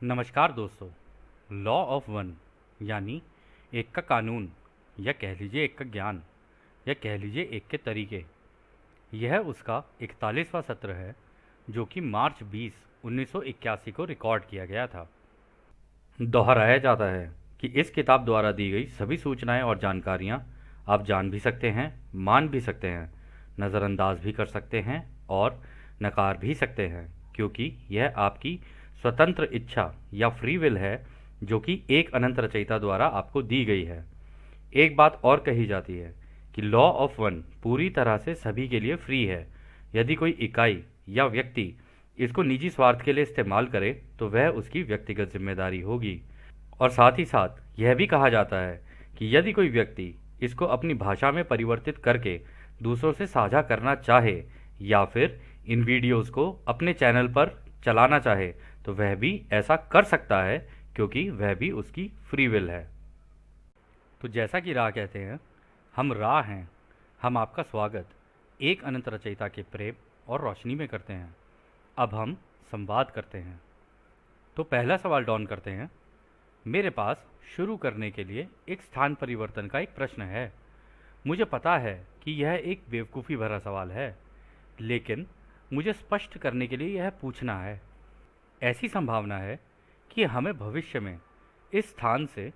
नमस्कार दोस्तों। Law of one यानी एक का कानून, या कह लीजिए एक का ज्ञान, या कह लीजिए एक के तरीके, यह उसका 41वां सत्र है जो कि मार्च 20 1981 को रिकॉर्ड किया गया था। दोहराया जाता है कि इस किताब द्वारा दी गई सभी सूचनाएं और जानकारियां आप जान भी सकते हैं, मान भी सकते हैं, नज़रअंदाज भी कर सकते हैं और नकार भी सकते हैं, क्योंकि यह आपकी स्वतंत्र इच्छा या फ्री विल है जो कि एक अनंत रचयिता द्वारा आपको दी गई है। एक बात और कही जाती है कि लॉ ऑफ वन पूरी तरह से सभी के लिए फ्री है। यदि कोई इकाई या व्यक्ति इसको निजी स्वार्थ के लिए इस्तेमाल करे तो वह उसकी व्यक्तिगत जिम्मेदारी होगी। और साथ ही साथ यह भी कहा जाता है कि यदि कोई व्यक्ति इसको अपनी भाषा में परिवर्तित करके दूसरों से साझा करना चाहे या फिर इन वीडियोस को अपने चैनल पर चलाना चाहे तो वह भी ऐसा कर सकता है, क्योंकि वह भी उसकी फ्री विल है। तो जैसा कि राह कहते हैं, हम राह हैं, हम आपका स्वागत एक अनंत रचयिता के प्रेम और रोशनी में करते हैं। अब हम संवाद करते हैं। तो पहला सवाल डॉन करते हैं। मेरे पास शुरू करने के लिए एक स्थान परिवर्तन का एक प्रश्न है। मुझे पता है कि यह एक बेवकूफ़ी भरा सवाल है, लेकिन मुझे स्पष्ट करने के लिए यह पूछना है। ऐसी संभावना है कि हमें भविष्य में इस स्थान से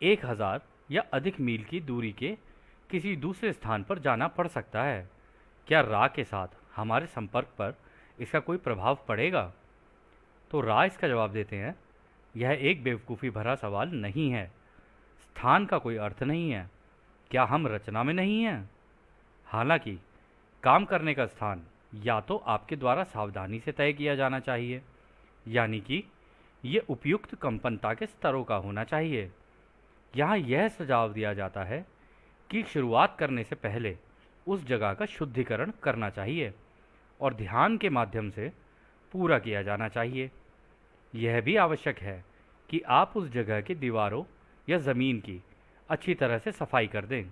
1000 या अधिक मील की दूरी के किसी दूसरे स्थान पर जाना पड़ सकता है। क्या रा के साथ हमारे संपर्क पर इसका कोई प्रभाव पड़ेगा? तो रा इसका जवाब देते हैं, यह एक बेवकूफ़ी भरा सवाल नहीं है। स्थान का कोई अर्थ नहीं है। क्या हम रचना में नहीं हैं? हालांकि काम करने का स्थान या तो आपके द्वारा सावधानी से तय किया जाना चाहिए, यानी कि ये उपयुक्त कंपनता के स्तरों का होना चाहिए। यहाँ यह सुझाव दिया जाता है कि शुरुआत करने से पहले उस जगह का शुद्धिकरण करना चाहिए और ध्यान के माध्यम से पूरा किया जाना चाहिए। यह भी आवश्यक है कि आप उस जगह की दीवारों या ज़मीन की अच्छी तरह से सफाई कर दें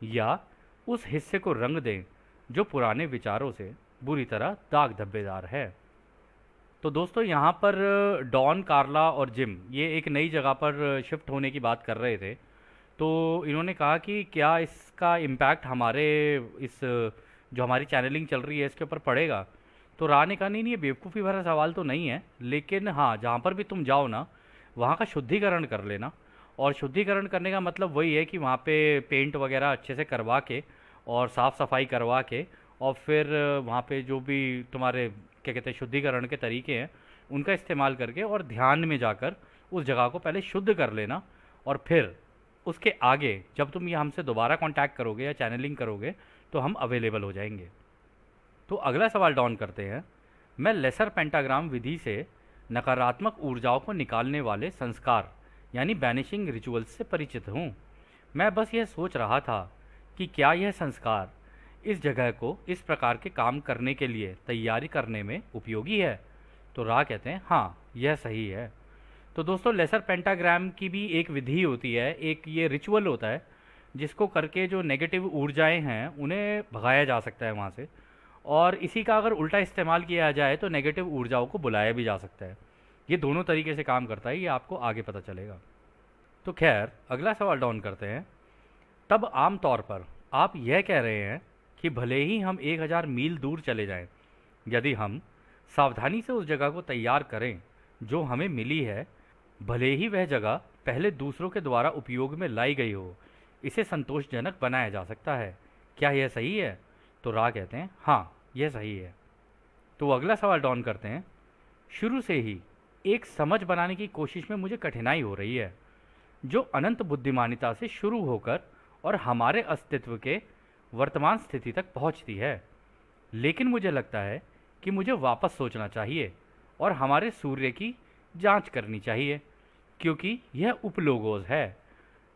या उस हिस्से को रंग दें जो पुराने विचारों से बुरी तरह दाग धब्बेदार है। तो दोस्तों, यहाँ पर डॉन, कार्ला और जिम ये एक नई जगह पर शिफ्ट होने की बात कर रहे थे। तो इन्होंने कहा कि क्या इसका इम्पैक्ट हमारे इस जो हमारी चैनलिंग चल रही है इसके ऊपर पड़ेगा? तो रा ने कहा, नहीं नहीं, ये बेवकूफ़ी भरा सवाल तो नहीं है, लेकिन हाँ, जहाँ पर भी तुम जाओ ना वहाँ का शुद्धिकरण कर लेना। और शुद्धिकरण करने का मतलब वही है कि वहाँ पे पेंट वगैरह अच्छे से करवा के और साफ़ सफाई करवा के और फिर वहाँ पे जो भी तुम्हारे क्या कहते हैं शुद्धिकरण के तरीके हैं उनका इस्तेमाल करके और ध्यान में जाकर उस जगह को पहले शुद्ध कर लेना। और फिर उसके आगे जब तुम ये हमसे दोबारा कांटेक्ट करोगे या चैनलिंग करोगे तो हम अवेलेबल हो जाएंगे। तो अगला सवाल डाउन करते हैं। मैं लेसर पेंटाग्राम विधि से नकारात्मक ऊर्जाओं को निकालने वाले संस्कार यानी बैनिशिंग रिचुअल्स से परिचित हूँ। मैं बस यह सोच रहा था कि क्या यह संस्कार इस जगह को इस प्रकार के काम करने के लिए तैयारी करने में उपयोगी है? तो रा कहते हैं, हाँ, यह सही है। तो दोस्तों, लेसर पेंटाग्राम की भी एक विधि होती है, एक ये रिचुअल होता है जिसको करके जो नेगेटिव ऊर्जाएं हैं उन्हें भगाया जा सकता है वहाँ से। और इसी का अगर उल्टा इस्तेमाल किया जाए तो नेगेटिव ऊर्जाओं को बुलाया भी जा सकता है। ये दोनों तरीके से काम करता है, ये आपको आगे पता चलेगा। तो खैर, अगला सवाल डाउन करते हैं। तब आम तौर पर आप यह कह रहे हैं कि भले ही हम 1000 मील दूर चले जाएं, यदि हम सावधानी से उस जगह को तैयार करें जो हमें मिली है, भले ही वह जगह पहले दूसरों के द्वारा उपयोग में लाई गई हो, इसे संतोषजनक बनाया जा सकता है। क्या यह सही है? तो रा कहते हैं, हाँ, यह सही है। तो अगला सवाल डाउन करते हैं। शुरू से ही एक समझ बनाने की कोशिश में मुझे कठिनाई हो रही है जो अनंत बुद्धिमानिता से शुरू होकर और हमारे अस्तित्व के वर्तमान स्थिति तक पहुंचती है। लेकिन मुझे लगता है कि मुझे वापस सोचना चाहिए और हमारे सूर्य की जांच करनी चाहिए, क्योंकि यह उपलोगोस है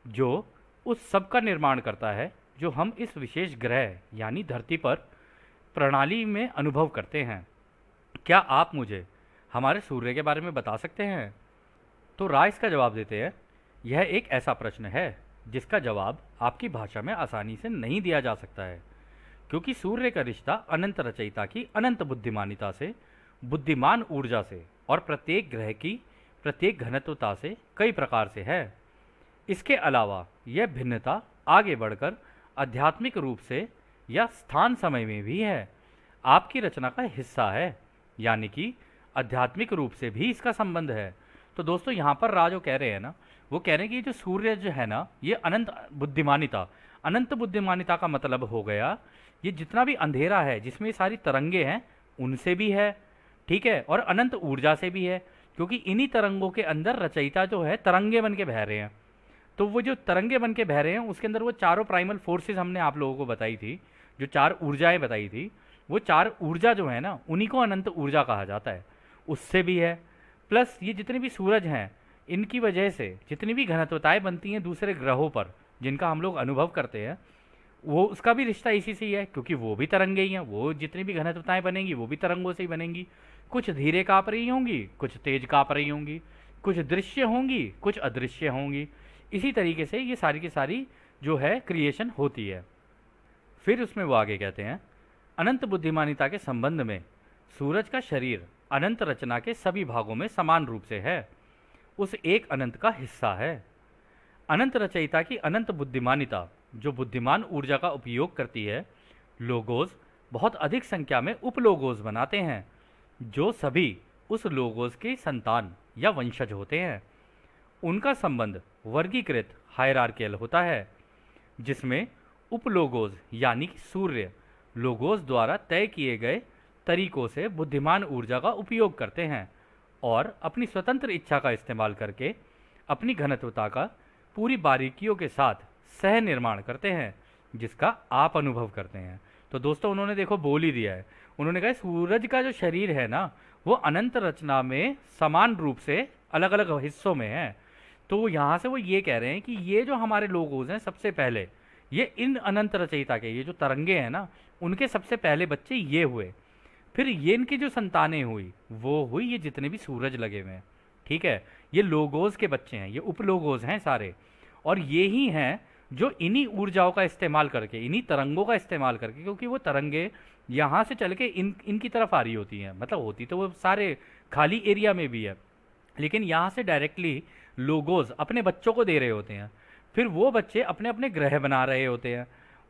जो उस सब का निर्माण करता है जो हम इस विशेष ग्रह यानी धरती पर प्रणाली में अनुभव करते हैं। क्या आप मुझे हमारे सूर्य के बारे में बता सकते हैं? तो राइस का जवाब देते हैं, यह एक ऐसा प्रश्न है जिसका जवाब आपकी भाषा में आसानी से नहीं दिया जा सकता है, क्योंकि सूर्य का रिश्ता अनंत रचयिता की अनंत बुद्धिमानिता से, बुद्धिमान ऊर्जा से और प्रत्येक ग्रह की प्रत्येक घनत्वता से कई प्रकार से है। इसके अलावा यह भिन्नता आगे बढ़कर आध्यात्मिक रूप से या स्थान समय में भी है, आपकी रचना का हिस्सा है, यानी कि आध्यात्मिक रूप से भी इसका संबंध है। तो दोस्तों यहाँ पर राज जो कह रहे हैं ना, वो कह रहे हैं कि ये जो सूर्य जो है ना, ये अनंत बुद्धिमानिता का मतलब हो गया ये जितना भी अंधेरा है जिसमें ये सारी तरंगे हैं उनसे भी है, ठीक है, और अनंत ऊर्जा से भी है, क्योंकि इन्हीं तरंगों के अंदर रचयिता जो है तरंगे बन के बह रहे हैं। तो वो जो तरंगे बन के बह रहे हैं उसके अंदर वो चारों प्राइमल फोर्सेस हमने आप लोगों को बताई थी, जो चार ऊर्जाएं बताई थी, वो चार ऊर्जा जो है ना उन्हीं को अनंत ऊर्जा कहा जाता है, उससे भी है। प्लस ये जितने भी सूरज हैं इनकी वजह से जितनी भी घनत्वताएं बनती हैं दूसरे ग्रहों पर जिनका हम लोग अनुभव करते हैं, वो उसका भी रिश्ता इसी से ही है, क्योंकि वो भी तरंगे ही हैं। वो जितनी भी घनत्वताएं बनेंगी वो भी तरंगों से ही बनेंगी। कुछ धीरे काँप रही होंगी, कुछ तेज काँप रही होंगी, कुछ दृश्य होंगी, कुछ अदृश्य होंगी। इसी तरीके से ये सारी की सारी जो है क्रिएशन होती है। फिर उसमें वो आगे कहते हैं, अनंत बुद्धिमानिता के संबंध में सूरज का शरीर अनंत रचना के सभी भागों में समान रूप से है, उस एक अनंत का हिस्सा है। अनंत रचयिता की अनंत बुद्धिमानिता जो बुद्धिमान ऊर्जा का उपयोग करती है, लोगोस बहुत अधिक संख्या में उपलोगोस बनाते हैं, जो सभी उस लोगोस के संतान या वंशज होते हैं। उनका संबंध वर्गीकृत हायरार्कियल होता है, जिसमें उपलोगोस यानी कि सूर्य लोगोस द्वारा तय किए गए तरीकों से बुद्धिमान ऊर्जा का उपयोग करते हैं और अपनी स्वतंत्र इच्छा का इस्तेमाल करके अपनी घनत्वता का पूरी बारीकियों के साथ सह निर्माण करते हैं, जिसका आप अनुभव करते हैं। तो दोस्तों उन्होंने देखो बोल ही दिया है, उन्होंने कहा सूरज का जो शरीर है ना वो अनंत रचना में समान रूप से अलग अलग हिस्सों में है। तो यहाँ से वो ये कह रहे हैं कि ये जो हमारे लोगों हैं सबसे पहले ये इन अनंत रचयिता के ये जो तरंगे हैं ना उनके सबसे पहले बच्चे ये हुए, फिर ये इनकी जो संतानें हुई वो हुई ये जितने भी सूरज लगे हुए हैं, ठीक है, ये लोगोस के बच्चे हैं, ये उपलोगोस हैं सारे, और ये ही हैं जो इन्हीं ऊर्जाओं का इस्तेमाल करके इन्हीं तरंगों का इस्तेमाल करके, क्योंकि वो तरंगे यहाँ से चल के इनकी तरफ आ रही होती हैं, मतलब होती तो वो सारे खाली एरिया में भी है, लेकिन यहाँ से डायरेक्टली लोगोस अपने बच्चों को दे रहे होते हैं, फिर वो बच्चे अपने अपने ग्रह बना रहे होते हैं।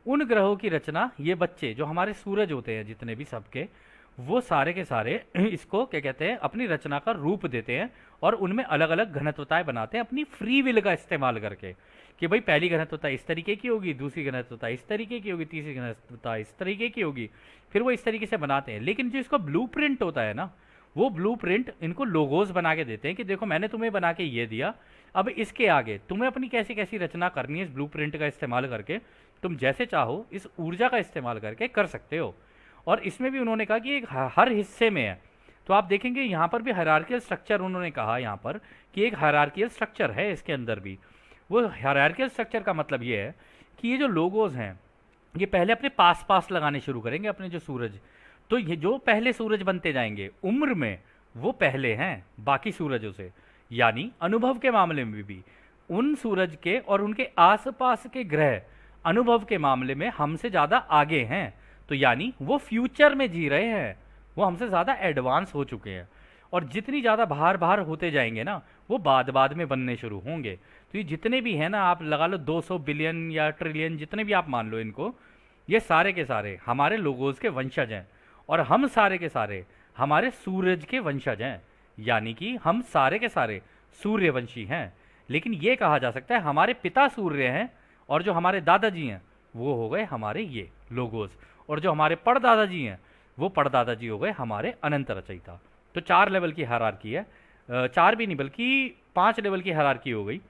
उन ग्रहों की रचना ये बच्चे जो हमारे सूरज होते हैं जितने भी सबके, वो सारे के सारे इसको क्या कहते हैं अपनी रचना का रूप देते हैं और उनमें अलग अलग घनत्वताएं बनाते हैं अपनी फ्री विल का इस्तेमाल करके, कि भाई पहली घनत्वता इस तरीके की होगी, दूसरी घनत्वता इस तरीके की होगी, तीसरी घनत्वता इस तरीके की होगी, फिर वो इस तरीके से बनाते हैं। लेकिन जो इसका ब्लूप्रिंट होता है ना, वो ब्लूप्रिंट इनको लोगोस बना के देते हैं कि देखो मैंने तुम्हें बना के ये दिया, अब इसके आगे तुम्हें अपनी कैसी कैसी रचना करनी है इस ब्लूप्रिंट का इस्तेमाल करके, तुम जैसे चाहो इस ऊर्जा का इस्तेमाल करके कर सकते हो। और इसमें भी उन्होंने कहा कि एक हर हिस्से में है, तो आप देखेंगे यहाँ पर भी हायरार्कियल स्ट्रक्चर उन्होंने कहा यहाँ पर कि एक हायरार्कियल स्ट्रक्चर है इसके अंदर भी। वो हायरार्कियल स्ट्रक्चर का मतलब ये है कि ये जो लोगोस हैं ये पहले अपने पास पास लगाने शुरू करेंगे अपने जो सूरज, तो ये जो पहले सूरज बनते जाएंगे उम्र में वो पहले हैं बाकी सूरजों से, यानी अनुभव के मामले में भी उन सूरज के और उनके आसपास के ग्रह अनुभव के मामले में हमसे ज़्यादा आगे हैं, तो यानी वो फ्यूचर में जी रहे हैं, वो हमसे ज़्यादा एडवांस हो चुके हैं। और जितनी ज़्यादा बाहर बाहर होते जाएंगे ना वो बाद में बनने शुरू होंगे। तो ये जितने भी हैं ना आप लगा लो 200 बिलियन या ट्रिलियन जितने भी आप मान लो इनको, ये सारे के सारे हमारे लोगोस के वंशज हैं और हम सारे के सारे हमारे सूरज के वंशज हैं, यानी कि हम सारे के सारे सूर्यवंशी हैं। लेकिन ये कहा जा सकता है हमारे पिता सूर्य हैं और जो हमारे दादाजी हैं वो हो गए हमारे ये लोगोस, और जो हमारे परदादाजी हैं वो परदादाजी हो गए हमारे अनंत रचयिता। तो 4 लेवल की हायरार्की है, 4 भी नहीं बल्कि 5 लेवल की हायरार्की हो गई।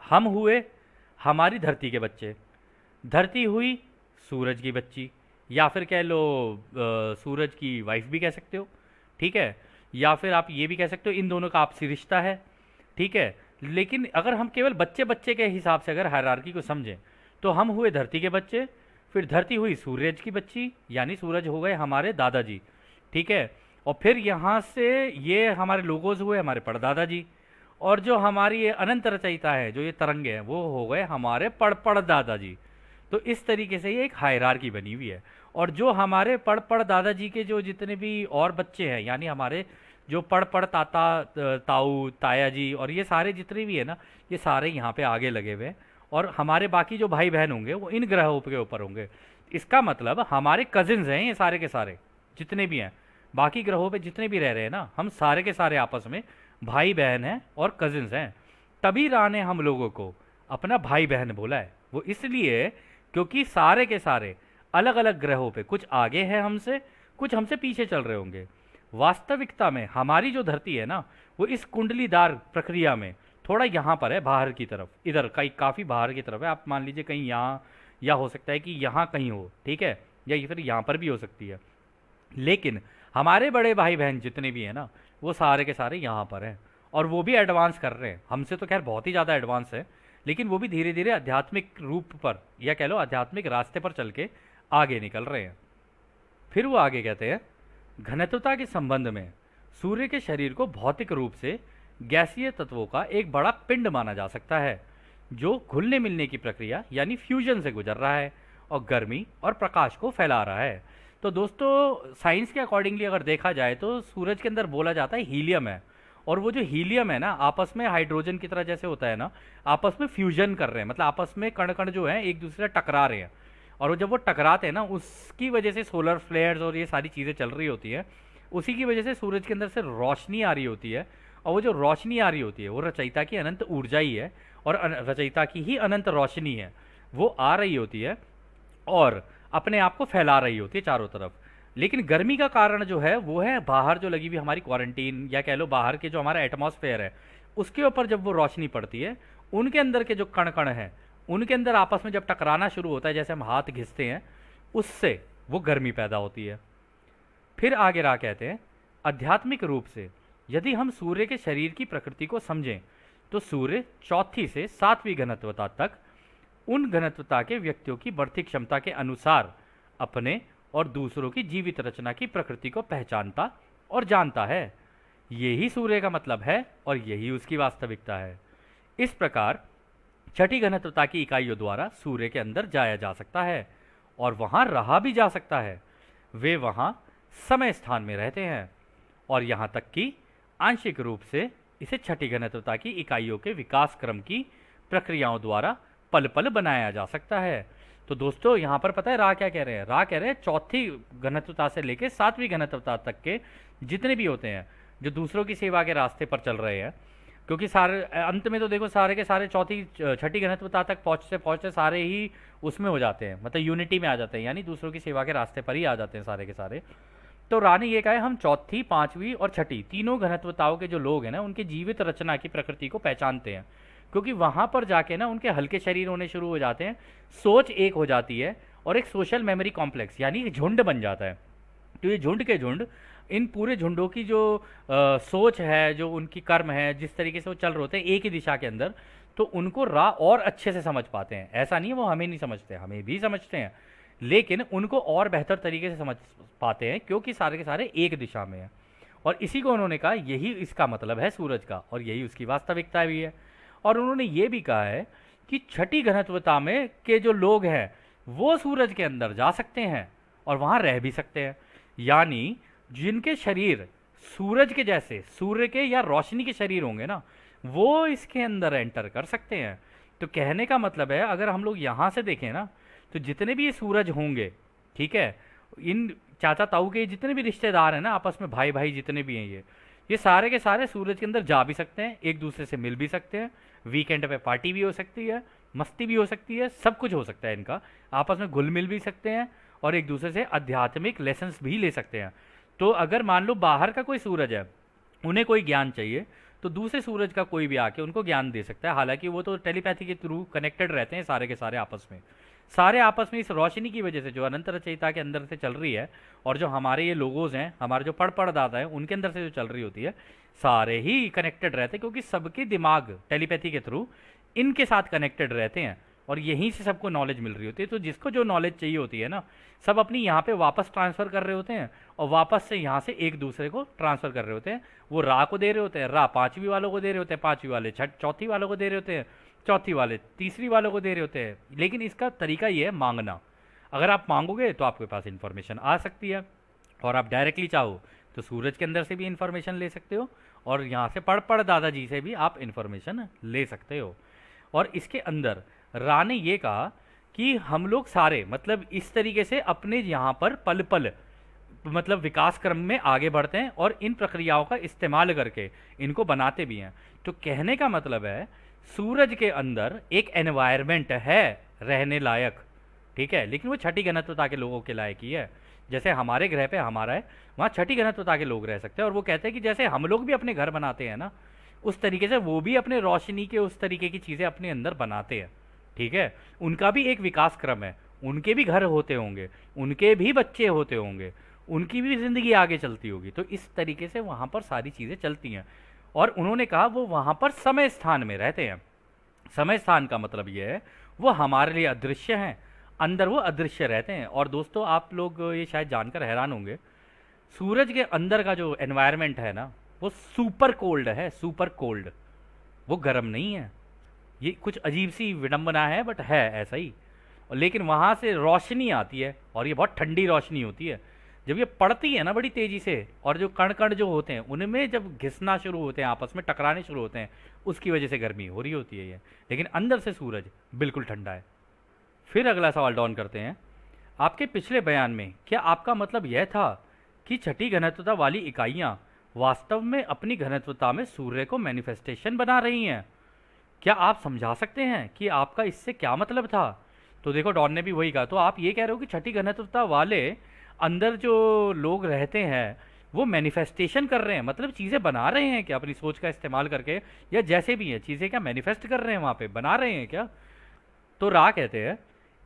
हम हुए हमारी धरती के बच्चे, धरती हुई सूरज की बच्ची, या फिर कह लो सूरज की वाइफ भी कह सकते हो, ठीक है, या फिर आप ये भी कह सकते हो इन दोनों का आपसी रिश्ता है, ठीक है। लेकिन अगर हम केवल बच्चे बच्चे के हिसाब से अगर हायरार्की को समझें तो हम हुए धरती के बच्चे, फिर धरती हुई सूरज की बच्ची यानी सूरज हो गए हमारे दादाजी, ठीक है, और फिर यहाँ से ये हमारे लोगोस हुए हमारे परदादाजी, और जो हमारी ये अनंत रचयिता है जो ये तरंगे हैं वो हो गए हमारे परदादाजी। तो इस तरीके से ये एक हायरार्की बनी हुई है। और जो हमारे दादाजी के जो जितने भी और बच्चे हैं यानी हमारे जो पड़ ताऊ ताया जी और ये सारे जितने भी है ना, ये सारे यहाँ पे आगे लगे हुए हैं। और हमारे बाकी जो भाई बहन होंगे वो इन ग्रहों के ऊपर होंगे। इसका मतलब हमारे कजिन्स हैं ये सारे के सारे, जितने भी हैं बाकी ग्रहों पे जितने भी रह रहे हैं ना, हम सारे के सारे आपस में भाई बहन हैं और कजिन्स हैं। तभी रा ने हम लोगों को अपना भाई बहन बोला है। वो इसलिए क्योंकि सारे के सारे अलग अलग ग्रहों पे कुछ आगे हैं हमसे, कुछ हमसे पीछे चल रहे होंगे। वास्तविकता में हमारी जो धरती है ना, वो इस कुंडलीदार प्रक्रिया में थोड़ा यहाँ पर है, बाहर की तरफ, इधर कहीं काफ़ी बाहर की तरफ है। आप मान लीजिए कहीं यहाँ, या हो सकता है कि यहाँ कहीं हो, ठीक है, या ये फिर यहाँ पर भी हो सकती है। लेकिन हमारे बड़े भाई बहन जितने भी हैं ना, वो सारे के सारे यहाँ पर हैं। और वो भी एडवांस कर रहे हैं, हमसे तो खैर बहुत ही ज़्यादा एडवांस है, लेकिन वो भी धीरे धीरे आध्यात्मिक रूप पर, या कह लो आध्यात्मिक रास्ते पर चल के आगे निकल रहे हैं। फिर वो आगे कहते हैं, घनत्वता के संबंध में सूर्य के शरीर को भौतिक रूप से गैसीय तत्वों का एक बड़ा पिंड माना जा सकता है, जो घुलने मिलने की प्रक्रिया यानी फ्यूजन से गुजर रहा है और गर्मी और प्रकाश को फैला रहा है। तो दोस्तों, साइंस के अकॉर्डिंगली अगर देखा जाए तो सूरज के अंदर बोला जाता है हीलियम है, और वो जो हीलियम है ना, आपस में हाइड्रोजन की तरह जैसे होता है ना, आपस में फ्यूजन कर रहे हैं, मतलब आपस में कण कण जो है एक दूसरे से टकरा रहे हैं। और वो जब वो टकराते हैं ना, उसकी वजह से सोलर फ्लेयर्स और ये सारी चीज़ें चल रही होती है। उसी की वजह से सूरज के अंदर से रोशनी आ रही होती है, और वो जो रोशनी आ रही होती है वो रचयिता की अनंत ऊर्जा ही है, और रचयिता की ही अनंत रोशनी है। वो आ रही होती है और अपने आप को फैला रही होती है चारों तरफ। लेकिन गर्मी का कारण जो है वो है बाहर जो लगी हुई हमारी क्वारंटीन, या कह लो बाहर के जो हमारा एटमॉस्फेयर है, उसके ऊपर जब वो रोशनी पड़ती है, उनके अंदर के जो कण कण हैं, उनके अंदर आपस में जब टकराना शुरू होता है, जैसे हम हाथ घिसते हैं, उससे वो गर्मी पैदा होती है। फिर आगे रहा कहते हैं, आध्यात्मिक रूप से यदि हम सूर्य के शरीर की प्रकृति को समझें, तो सूर्य चौथी से सातवीं घनत्वता तक उन घनत्वता के व्यक्तियों की बढ़ती क्षमता के अनुसार अपने और दूसरों की जीवित रचना की प्रकृति को पहचानता और जानता है। यही सूर्य का मतलब है और यही उसकी वास्तविकता है। इस प्रकार छठी घनत्वता की इकाइयों द्वारा सूर्य के अंदर जाया जा सकता है और वहां रहा भी जा सकता है। वे वहां समय स्थान में रहते हैं, और यहां तक कि आंशिक रूप से इसे छठी घनत्वता की इकाइयों के विकास क्रम की प्रक्रियाओं द्वारा पल पल बनाया जा सकता है। तो दोस्तों, यहाँ पर पता है रा क्या कह रहे हैं? रा कह रहे हैं चौथी घनत्वता से लेकर सातवीं घनत्वता तक के जितने भी होते हैं जो दूसरों की सेवा के रास्ते पर चल रहे हैं, क्योंकि सारे अंत में तो देखो सारे के सारे चौथी छठी घनत्वता तक पहुँचते पहुँचते सारे ही उसमें हो जाते हैं, मतलब यूनिटी में आ जाते हैं, यानी दूसरों की सेवा के रास्ते पर ही आ जाते हैं सारे के सारे। तो रा ने ये कहा है, हम चौथी, पांचवी और छठी तीनों घनत्वताओं के जो लोग हैं ना, उनके जीवित रचना की प्रकृति को पहचानते हैं, क्योंकि वहां पर जाके ना उनके हल्के शरीर होने शुरू हो जाते हैं, सोच एक हो जाती है, और एक सोशल मेमोरी कॉम्प्लेक्स यानी एक झुंड बन जाता है। तो ये झुंड के झुंड, इन पूरे झुंडों की जो सोच है, जो उनकी कर्म है, जिस तरीके से वो चल रहे होते हैं एक ही दिशा के अंदर, तो उनको रा और अच्छे से समझ पाते हैं। ऐसा नहीं है वो हमें नहीं समझते, हमें भी समझते हैं, लेकिन उनको और बेहतर तरीके से समझ पाते हैं, क्योंकि सारे के सारे एक दिशा में हैं। और इसी को उन्होंने कहा यही इसका मतलब है सूरज का, और यही उसकी वास्तविकता भी है। और उन्होंने ये भी कहा है कि छठी घनत्वता में के जो लोग हैं वो सूरज के अंदर जा सकते हैं और वहाँ रह भी सकते हैं, यानी जिनके शरीर सूरज के जैसे, सूर्य के या रोशनी के शरीर होंगे ना, वो इसके अंदर एंटर कर सकते हैं। तो कहने का मतलब है, अगर हम लोग यहाँ से देखें ना, तो जितने भी ये सूरज होंगे, ठीक है, इन चाचा ताऊ के जितने भी रिश्तेदार हैं ना, आपस में भाई भाई जितने भी हैं, ये सारे के सारे सूरज के अंदर जा भी सकते हैं, एक दूसरे से मिल भी सकते हैं, वीकेंड पे पार्टी भी हो सकती है, मस्ती भी हो सकती है, सब कुछ हो सकता है इनका, आपस में घुल मिल भी सकते हैं, और एक दूसरे से आध्यात्मिक लेसन्स भी ले सकते हैं। तो अगर मान लो बाहर का कोई सूरज है, उन्हें कोई ज्ञान चाहिए, तो दूसरे सूरज का कोई भी आके उनको ज्ञान दे सकता है। हालांकि वो तो टेलीपैथी के थ्रू कनेक्टेड रहते हैं सारे के सारे आपस में, सारे आपस में इस रोशनी की वजह से जो अनंत रचयिता के अंदर से चल रही है, और जो हमारे ये लोगोज हैं, हमारे जो पढ़ दादा हैं, उनके अंदर से जो चल रही होती है, सारे ही कनेक्टेड रहते हैं, क्योंकि सबके दिमाग टेलीपैथी के थ्रू इनके साथ कनेक्टेड रहते हैं, और यहीं से सबको नॉलेज मिल रही होती है। तो जिसको जो नॉलेज चाहिए होती है ना, सब अपनी यहाँ पे वापस ट्रांसफ़र कर रहे होते हैं, और वापस से यहाँ से एक दूसरे को ट्रांसफ़र कर रहे होते हैं। वो रा को दे रहे होते हैं, रा पाँचवीं वालों को दे रहे होते हैं, पाँचवीं वाले चौथी वालों को दे रहे होते हैं, चौथी वाले तीसरी वालों को दे रहे होते हैं। लेकिन इसका तरीका ये है मांगना। अगर आप मांगोगे तो आपके पास इन्फॉर्मेशन आ सकती है, और आप डायरेक्टली चाहो तो सूरज के अंदर से भी इंफॉर्मेशन ले सकते हो और यहाँ से पढ़ दादाजी से भी आप इंफॉर्मेशन ले सकते हो। और इसके अंदर रा ने ये कहा कि हम लोग सारे मतलब इस तरीके से अपने यहाँ पर पल पल मतलब विकास क्रम में आगे बढ़ते हैं और इन प्रक्रियाओं का इस्तेमाल करके इनको बनाते भी हैं। तो कहने का मतलब है सूरज के अंदर एक एनवायरनमेंट है रहने लायक, ठीक है, लेकिन वो छठी घनत्वता के लोगों के लायक ही है। जैसे हमारे ग्रह पे हमारा है, वहाँ छठी घनत्वता के लोग रह सकते हैं। और वो कहते हैं कि जैसे हम लोग भी अपने घर बनाते हैं ना, उस तरीके से वो भी अपने रोशनी के उस तरीके की चीज़ें अपने अंदर बनाते हैं, ठीक है। उनका भी एक विकास क्रम है, उनके भी घर होते होंगे, उनके भी बच्चे होते होंगे, उनकी भी ज़िंदगी आगे चलती होगी। तो इस तरीके से वहाँ पर सारी चीज़ें चलती हैं। और उन्होंने कहा वो वहाँ पर समय स्थान में रहते हैं। समय स्थान का मतलब ये है वो हमारे लिए अदृश्य हैं, अंदर वो अदृश्य रहते हैं। और दोस्तों आप लोग ये शायद जानकर हैरान होंगे, सूरज के अंदर का जो एनवायरनमेंट है ना वो सुपर कोल्ड है, सुपर कोल्ड, वो गर्म नहीं है। ये कुछ अजीब सी विडंबना है बट है ऐसा ही। और लेकिन वहाँ से रोशनी आती है और ये बहुत ठंडी रोशनी होती है। जब ये पड़ती है ना बड़ी तेज़ी से, और जो कण कण जो होते हैं उनमें जब घिसना शुरू होते हैं, आपस में टकराने शुरू होते हैं, उसकी वजह से गर्मी हो रही होती है ये। लेकिन अंदर से सूरज बिल्कुल ठंडा है। फिर अगला सवाल डाउन करते हैं, आपके पिछले बयान में क्या आपका मतलब यह था कि छठी घनत्वता वाली इकाइयाँ वास्तव में अपनी घनत्वता में सूर्य को मैनिफेस्टेशन बना रही हैं? क्या आप समझा सकते हैं कि आपका इससे क्या मतलब था? तो देखो डॉन ने भी वही कहा। तो आप ये कह रहे हो कि छठी घनत्वता वाले अंदर जो लोग रहते हैं वो मैनिफेस्टेशन कर रहे हैं, मतलब चीज़ें बना रहे हैं क्या अपनी सोच का इस्तेमाल करके, या जैसे भी हैं चीज़ें क्या मैनिफेस्ट कर रहे हैं, वहाँ पे बना रहे हैं क्या? तो रा कहते हैं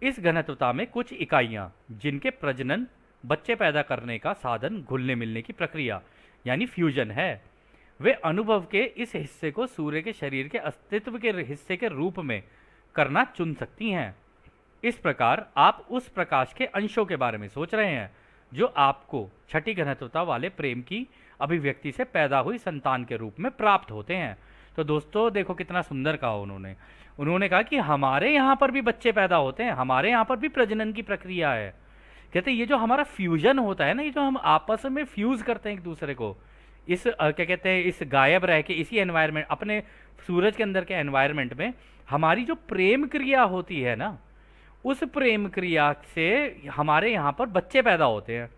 इस घनत्वता में कुछ इकाइयाँ जिनके प्रजनन बच्चे पैदा करने का साधन घुलने मिलने की प्रक्रिया यानी फ्यूजन है, वे अनुभव के इस हिस्से को सूर्य के शरीर के अस्तित्व के हिस्से के रूप में करना चुन सकती हैं। इस प्रकार आप उस प्रकाश के अंशों के बारे में सोच रहे हैं जो आपको छठी घनत्वता वाले प्रेम की अभिव्यक्ति से पैदा हुई संतान के रूप में प्राप्त होते हैं। तो दोस्तों देखो कितना सुंदर कहा उन्होंने कहा कि हमारे यहाँ पर भी बच्चे पैदा होते हैं, हमारे यहाँ पर भी प्रजनन की प्रक्रिया है। कहते हैं ये जो हमारा फ्यूजन होता है ना, ये जो हम आपस में फ्यूज करते हैं एक दूसरे को, इस क्या कहते हैं इस गायब रह के इसी एनवायरनमेंट अपने सूरज के अंदर के एनवायरनमेंट में हमारी जो प्रेम क्रिया होती है ना, उस प्रेम क्रिया से हमारे यहाँ पर बच्चे पैदा होते हैं।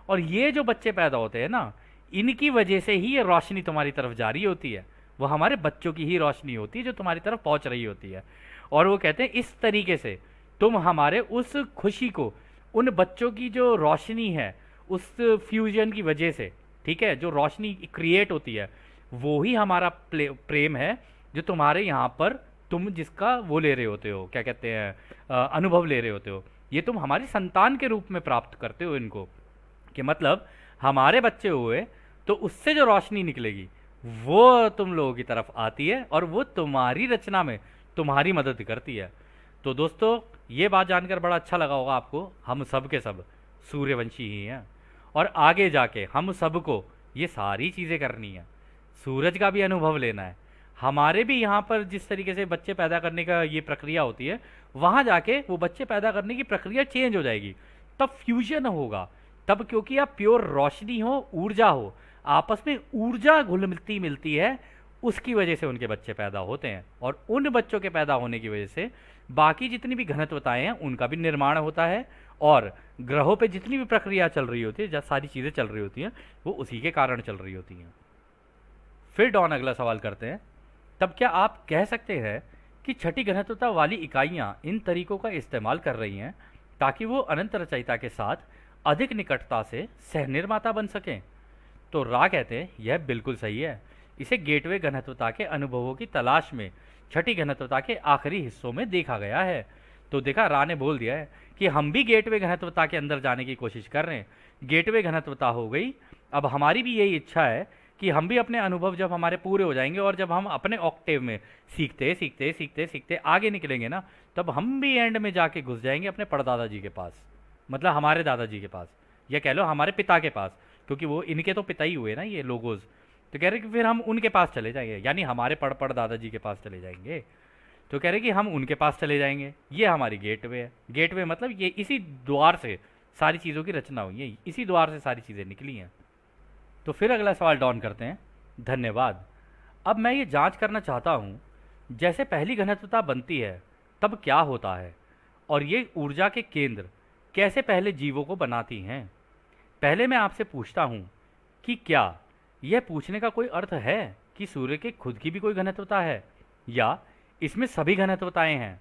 और ये जो बच्चे पैदा होते हैं ना, इनकी वजह से ही ये रोशनी तुम्हारी तरफ जा रही होती है, वो हमारे बच्चों की ही रोशनी होती है जो तुम्हारी तरफ पहुँच रही होती है। और वो कहते हैं इस तरीके से तुम हमारे उस खुशी को, उन बच्चों की जो रोशनी है उस फ्यूजन की वजह से, ठीक है, जो रोशनी क्रिएट होती है वो ही हमारा प्रेम है जो तुम्हारे यहाँ पर तुम जिसका वो ले रहे होते हो, क्या कहते हैं अनुभव ले रहे होते हो, ये तुम हमारी संतान के रूप में प्राप्त करते हो इनको। कि मतलब हमारे बच्चे हुए तो उससे जो रोशनी निकलेगी वो तुम लोगों की तरफ आती है और वो तुम्हारी रचना में तुम्हारी मदद करती है। तो दोस्तों ये बात जानकर बड़ा अच्छा लगा होगा आपको, हम सब के सब सूर्यवंशी ही हैं और आगे जाके हम सबको ये सारी चीज़ें करनी है, सूरज का भी अनुभव लेना है। हमारे भी यहाँ पर जिस तरीके से बच्चे पैदा करने का ये प्रक्रिया होती है, वहाँ जाके वो बच्चे पैदा करने की प्रक्रिया चेंज हो जाएगी, तब फ्यूजन होगा। तब क्योंकि आप प्योर रोशनी हो, ऊर्जा हो, आपस में ऊर्जा घुल मिलती है, उसकी वजह से उनके बच्चे पैदा होते हैं। और उन बच्चों के पैदा होने की वजह से बाकी जितनी भी घनत्वताएं हैं उनका भी निर्माण होता है, और ग्रहों पे जितनी भी प्रक्रिया चल रही होती है, जब सारी चीज़ें चल रही होती हैं वो उसी के कारण चल रही होती हैं। फिर डॉन अगला सवाल करते हैं, तब क्या आप कह सकते हैं कि छठी घनत्वता वाली इकाइयाँ इन तरीकों का इस्तेमाल कर रही हैं ताकि वो अनंत रचयिता के साथ अधिक निकटता से सहनिर्माता बन सकें? तो रा कहते हैं यह बिल्कुल सही है। इसे गेटवे घनत्वता के अनुभवों की तलाश में छठी घनत्वता के आखिरी हिस्सों में देखा गया है। तो देखा, रा ने बोल दिया है कि हम भी गेटवे घनत्वता के अंदर जाने की कोशिश कर रहे हैं। गेटवे घनत्वता हो गई, अब हमारी भी यही इच्छा है कि हम भी अपने अनुभव जब हमारे पूरे हो जाएंगे और जब हम अपने ऑक्टेव में सीखते सीखते सीखते सीखते आगे निकलेंगे ना, तब हम भी एंड में जाके घुस जाएंगे अपने परदादा जी के पास, मतलब हमारे दादाजी के पास, या कह लो हमारे पिता के पास, क्योंकि वो इनके तो पिता ही हुए ना ये लोगोज। तो कह रहे कि फिर हम उनके पास चले जाएंगे, यानी हमारे पड़ दादाजी के पास चले जाएंगे। तो कह रहे कि हम उनके पास चले जाएंगे, ये हमारी गेटवे है। गेटवे मतलब ये इसी द्वार से सारी चीज़ों की रचना हुई है, इसी द्वार से सारी चीज़ें निकली हैं। तो फिर अगला सवाल डॉन करते हैं, धन्यवाद। अब मैं ये जांच करना चाहता हूँ, जैसे पहली घनत्वता बनती है तब क्या होता है, और ये ऊर्जा के केंद्र कैसे पहले जीवों को बनाती हैं। पहले मैं आपसे पूछता हूँ कि क्या यह पूछने का कोई अर्थ है कि सूर्य के खुद की भी कोई घनत्वता है, या इसमें सभी घनत्वताएं हैं।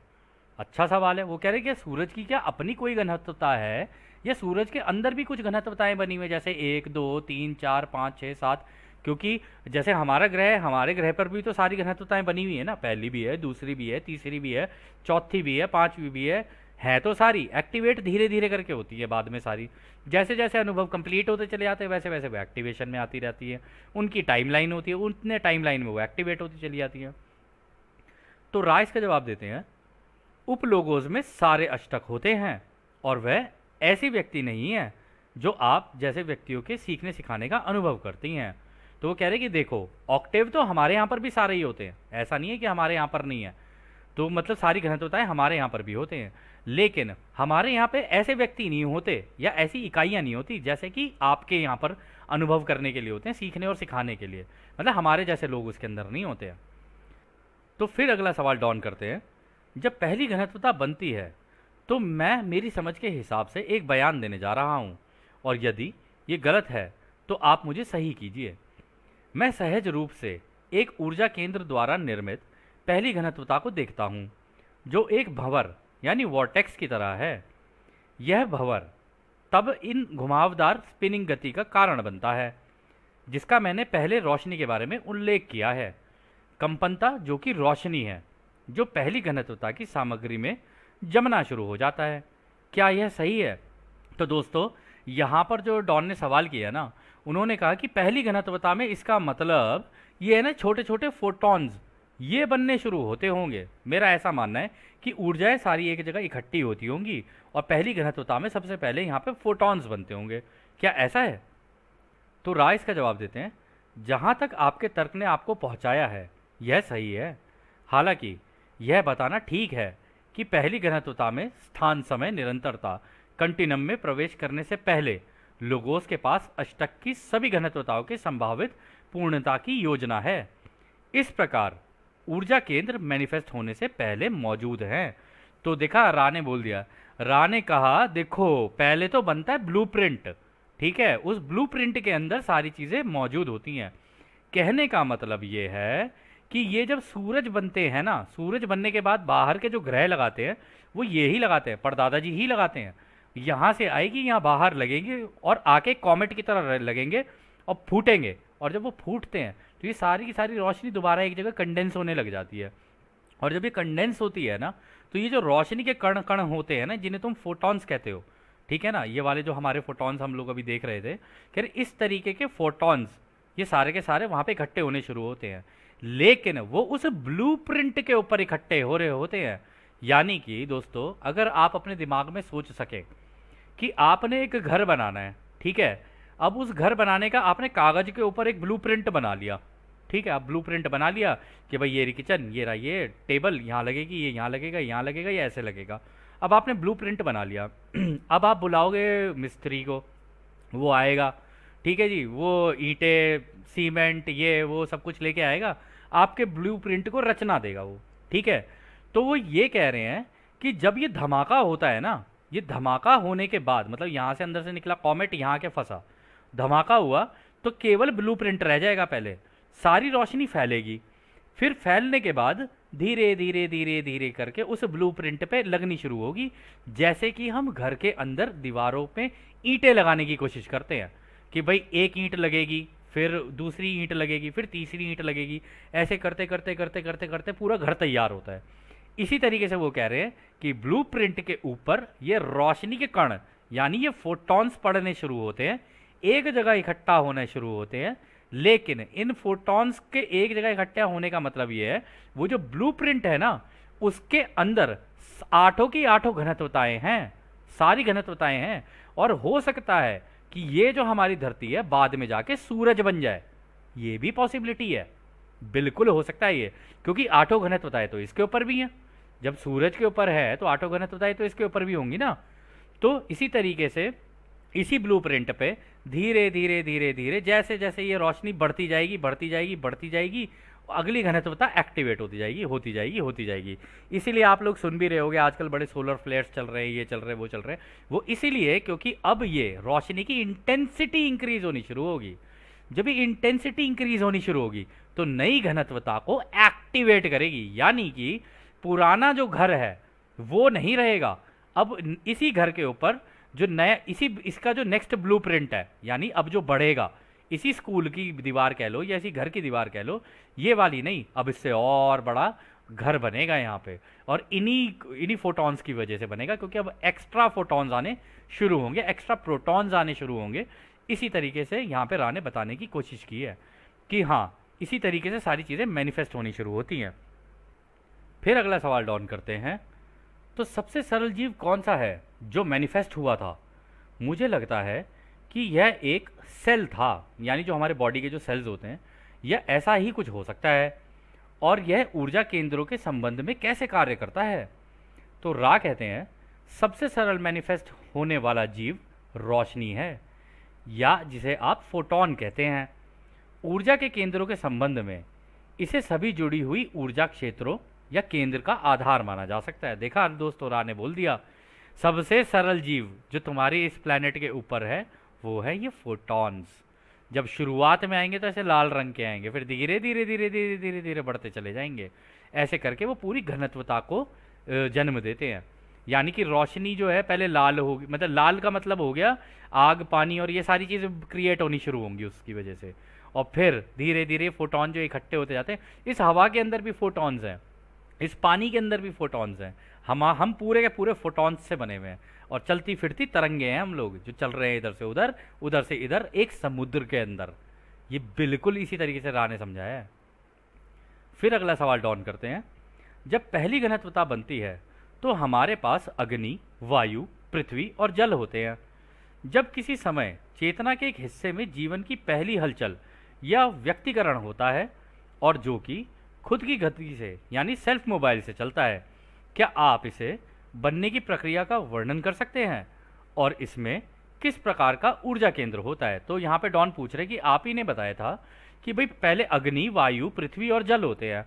अच्छा सवाल है। वो कह रहे कि सूरज की क्या अपनी कोई घनत्वता है, या सूरज के अंदर भी कुछ घनत्वताएं बनी हुई है, जैसे 1 2 3 4 5 6 7। क्योंकि जैसे हमारा ग्रह है, हमारे ग्रह पर भी तो सारी घनत्वताएं बनी हुई है ना, पहली भी है, दूसरी भी है, तीसरी भी है, चौथी भी है, पांचवी भी है तो सारी एक्टिवेट धीरे धीरे करके होती है बाद में सारी। जैसे जैसे अनुभव कंप्लीट होते चले जाते हैं वैसे वैसे वो एक्टिवेशन में आती रहती है। उनकी टाइमलाइन होती है, उतने टाइमलाइन में वो एक्टिवेट होती चली जाती है। तो राय इसका जवाब देते हैं, उपलोगोज में सारे अष्टक होते हैं, और वह ऐसी व्यक्ति नहीं है जो आप जैसे व्यक्तियों के सीखने सिखाने का अनुभव करती हैं। तो वो कह रहे कि देखो, ऑक्टेव तो हमारे यहाँ पर भी सारे ही होते हैं, ऐसा नहीं है कि हमारे यहाँ पर नहीं है। तो मतलब सारी घनत्वताएं हमारे यहाँ पर भी होते हैं, लेकिन हमारे यहाँ पे ऐसे व्यक्ति नहीं होते या ऐसी इकाइयाँ नहीं होती जैसे कि आपके यहाँ पर अनुभव करने के लिए होते हैं, सीखने और सिखाने के लिए। मतलब हमारे जैसे लोग उसके अंदर नहीं होते हैं। तो फिर अगला सवाल डॉन करते हैं, जब पहली घनत्वता बनती है तो मैं मेरी समझ के हिसाब से एक बयान देने जा रहा हूँ, और यदि ये गलत है तो आप मुझे सही कीजिए। मैं सहज रूप से एक ऊर्जा केंद्र द्वारा निर्मित पहली घनत्वता को देखता हूँ, जो एक भंवर यानी वॉर्टेक्स की तरह है। यह भंवर तब इन घुमावदार स्पिनिंग गति का कारण बनता है, जिसका मैंने पहले रोशनी के बारे में उल्लेख किया है। कंपनता जो कि रोशनी है, जो पहली घनत्वता की सामग्री में जमना शुरू हो जाता है। क्या यह सही है? तो दोस्तों, यहाँ पर जो डॉन ने सवाल किया ना, उन्होंने कहा कि पहली घनत्वता में इसका मतलब ये है ना, छोटे छोटे फोटॉन्स ये बनने शुरू होते होंगे। मेरा ऐसा मानना है कि ऊर्जाएं सारी एक जगह इकट्ठी होती होंगी, और पहली घनत्वता में सबसे पहले यहाँ पे फोटॉन्स बनते होंगे। क्या ऐसा है? तो राय इसका जवाब देते हैं, जहाँ तक आपके तर्क ने आपको पहुँचाया है यह सही है। हालांकि यह बताना ठीक है कि पहली घनत्वता में स्थान समय निरंतरता कंटिनम में प्रवेश करने से पहले लोगोस के पास अष्टक की सभी घनत्वताओं के संभावित पूर्णता की योजना है। इस प्रकार ऊर्जा केंद्र मैनिफेस्ट होने से पहले मौजूद हैं। तो देखा, रा ने बोल दिया, रा ने कहा देखो पहले तो बनता है ब्लूप्रिंट, ठीक है, उस ब्लूप्रिंट के अंदर सारी चीज़ें मौजूद होती हैं। कहने का मतलब ये है कि ये जब सूरज बनते हैं ना, सूरज बनने के बाद बाहर के जो ग्रह लगाते हैं वो ये ही लगाते हैं, परदादा जी ही लगाते हैं। यहाँ से आएगी, यहाँ बाहर लगेंगे और आके कॉमेट की तरह लगेंगे और फूटेंगे, और जब वो फूटते हैं तो ये सारी की सारी रोशनी दोबारा एक जगह कंडेंस होने लग जाती है। और जब ये कंडेंस होती है ना, तो ये जो रोशनी के कण कण होते हैं ना, जिन्हें तुम फोटॉन्स कहते हो, ठीक है ना, ये वाले जो हमारे फोटॉन्स हम लोग अभी देख रहे थे, खैर इस तरीके के फोटॉन्स ये सारे के सारे वहाँ पे इकट्ठे होने शुरू होते हैं, लेकिन वो उस ब्लूप्रिंट के ऊपर इकट्ठे हो रहे होते हैं। यानी कि दोस्तों, अगर आप अपने दिमाग में सोच सकें कि आपने एक घर बनाना है, ठीक है, अब उस घर बनाने का आपने कागज के ऊपर एक ब्लूप्रिंट बना लिया, ठीक है, आप ब्लूप्रिंट बना लिया कि भाई ये किचन, ये रहा, ये टेबल यहाँ लगेगी, ये यहाँ लगेगा, यहाँ लगेगा, ये ऐसे लगेगा। अब आपने ब्लूप्रिंट बना लिया अब आप बुलाओगे मिस्त्री को, वो आएगा, ठीक है जी, वो ईंटें सीमेंट ये वो सब कुछ लेके आएगा, आपके ब्लूप्रिंट को रचना देगा वो, ठीक है। तो वो ये कह रहे हैं कि जब ये धमाका होता है ना, ये धमाका होने के बाद मतलब यहाँ से अंदर से निकला कॉमेट, यहाँ के फंसा, धमाका हुआ तो केवल ब्लूप्रिंट रह जाएगा, पहले सारी रोशनी फैलेगी, फिर फैलने के बाद धीरे धीरे धीरे धीरे करके उस ब्लूप्रिंट पे लगनी शुरू होगी। जैसे कि हम घर के अंदर दीवारों पे ईंटें लगाने की कोशिश करते हैं कि भाई एक ईंट लगेगी, फिर दूसरी ईंट लगेगी, फिर तीसरी ईंट लगेगी, ऐसे करते करते करते करते करते पूरा घर तैयार होता है। इसी तरीके से वो कह रहे हैं कि ब्लूप्रिंट के ऊपर ये रोशनी के कण यानी ये फोटॉन्स पड़ने शुरू होते हैं, एक जगह इकट्ठा होने शुरू होते हैं। लेकिन इन फोटॉन्स के एक जगह इकट्ठा होने का मतलब ये है, वो जो ब्लूप्रिंट है ना, उसके अंदर आठों की आठों घनत्वताएं हैं, सारी घनत्वताएं हैं, और हो सकता है कि ये जो हमारी धरती है बाद में जाके सूरज बन जाए, ये भी पॉसिबिलिटी है, बिल्कुल हो सकता है ये, क्योंकि आठों घनत्वताएं तो इसके ऊपर भी हैं। जब सूरज के ऊपर है तो आठों घनत्वताएं तो इसके ऊपर भी होंगी ना। तो इसी तरीके से इसी ब्लूप्रिंट पे धीरे धीरे धीरे धीरे जैसे जैसे ये रोशनी बढ़ती जाएगी बढ़ती जाएगी बढ़ती जाएगी, अगली घनत्वता एक्टिवेट होती जाएगी होती जाएगी होती जाएगी। इसीलिए आप लोग सुन भी रहे होगे आजकल बड़े सोलर फ्लेयर्स चल रहे हैं, ये चल रहे हैं, वो चल रहे हैं। वो इसीलिए क्योंकि अब ये रोशनी की इंटेंसिटी इंक्रीज होनी शुरू होगी। जब ये इंटेंसिटी इंक्रीज होनी शुरू होगी तो नई घनत्वता को एक्टिवेट करेगी, यानी कि पुराना जो घर है वो नहीं रहेगा। अब इसी घर के ऊपर जो नया इसका जो नेक्स्ट ब्लूप्रिंट है, यानी अब जो बढ़ेगा, इसी स्कूल की दीवार कह लो या इसी घर की दीवार कह लो, ये वाली नहीं, अब इससे और बड़ा घर बनेगा यहाँ पे। और इन्हीं फोटॉन्स की वजह से बनेगा, क्योंकि अब एक्स्ट्रा फोटॉन्स आने शुरू होंगे, एक्स्ट्रा प्रोटॉन्स आने शुरू होंगे। इसी तरीके से यहाँ पे रा ने बताने की कोशिश की है कि हाँ, इसी तरीके से सारी चीज़ें मैनिफेस्ट होनी शुरू होती हैं। फिर अगला सवाल डाउन करते हैं, तो सबसे सरल जीव कौन सा है जो मैनिफेस्ट हुआ था? मुझे लगता है कि यह एक सेल था, यानी जो हमारे बॉडी के जो सेल्स होते हैं, यह ऐसा ही कुछ हो सकता है। और यह ऊर्जा केंद्रों के संबंध में कैसे कार्य करता है? तो रा कहते हैं सबसे सरल मैनिफेस्ट होने वाला जीव रोशनी है, या जिसे आप फोटॉन कहते हैं। ऊर्जा के केंद्रों के संबंध में इसे सभी जुड़ी हुई ऊर्जा क्षेत्रों या केंद्र का आधार माना जा सकता है। देखा दोस्तों, रा ने बोल दिया सबसे सरल जीव जो तुम्हारी इस प्लेनेट के ऊपर है वो है ये फोटॉन्स। जब शुरुआत में आएंगे तो ऐसे लाल रंग के आएंगे, फिर धीरे धीरे धीरे धीरे धीरे धीरे बढ़ते चले जाएंगे। ऐसे करके वो पूरी घनत्वता को जन्म देते हैं। यानी कि रोशनी जो है पहले लाल होगी, मतलब लाल का मतलब हो गया आग, पानी और ये सारी चीज़ें क्रिएट होनी शुरू होंगी उसकी वजह से। और फिर धीरे धीरे फोटॉन जो इकट्ठे होते जाते हैं। इस हवा के अंदर भी फोटॉन्स हैं, इस पानी के अंदर भी फोटॉन्स हैं। हम पूरे के पूरे फोटॉन्स से बने हुए हैं और चलती फिरती तरंगे हैं हम लोग, जो चल रहे हैं इधर से उधर, उधर से इधर, एक समुद्र के अंदर। ये बिल्कुल इसी तरीके से रा ने समझाया है। फिर अगला सवाल डाउन करते हैं, जब पहली घनत्वता बनती है तो हमारे पास अग्नि, वायु, पृथ्वी और जल होते हैं। जब किसी समय चेतना के एक हिस्से में जीवन की पहली हलचल या व्यक्तिकरण होता है, और जो कि खुद की गति से यानी सेल्फ मोबाइल से चलता है, क्या आप इसे बनने की प्रक्रिया का वर्णन कर सकते हैं? और इसमें किस प्रकार का ऊर्जा केंद्र होता है? तो यहाँ पे डॉन पूछ रहे कि आप ही ने बताया था कि भाई पहले अग्नि, वायु, पृथ्वी और जल होते हैं,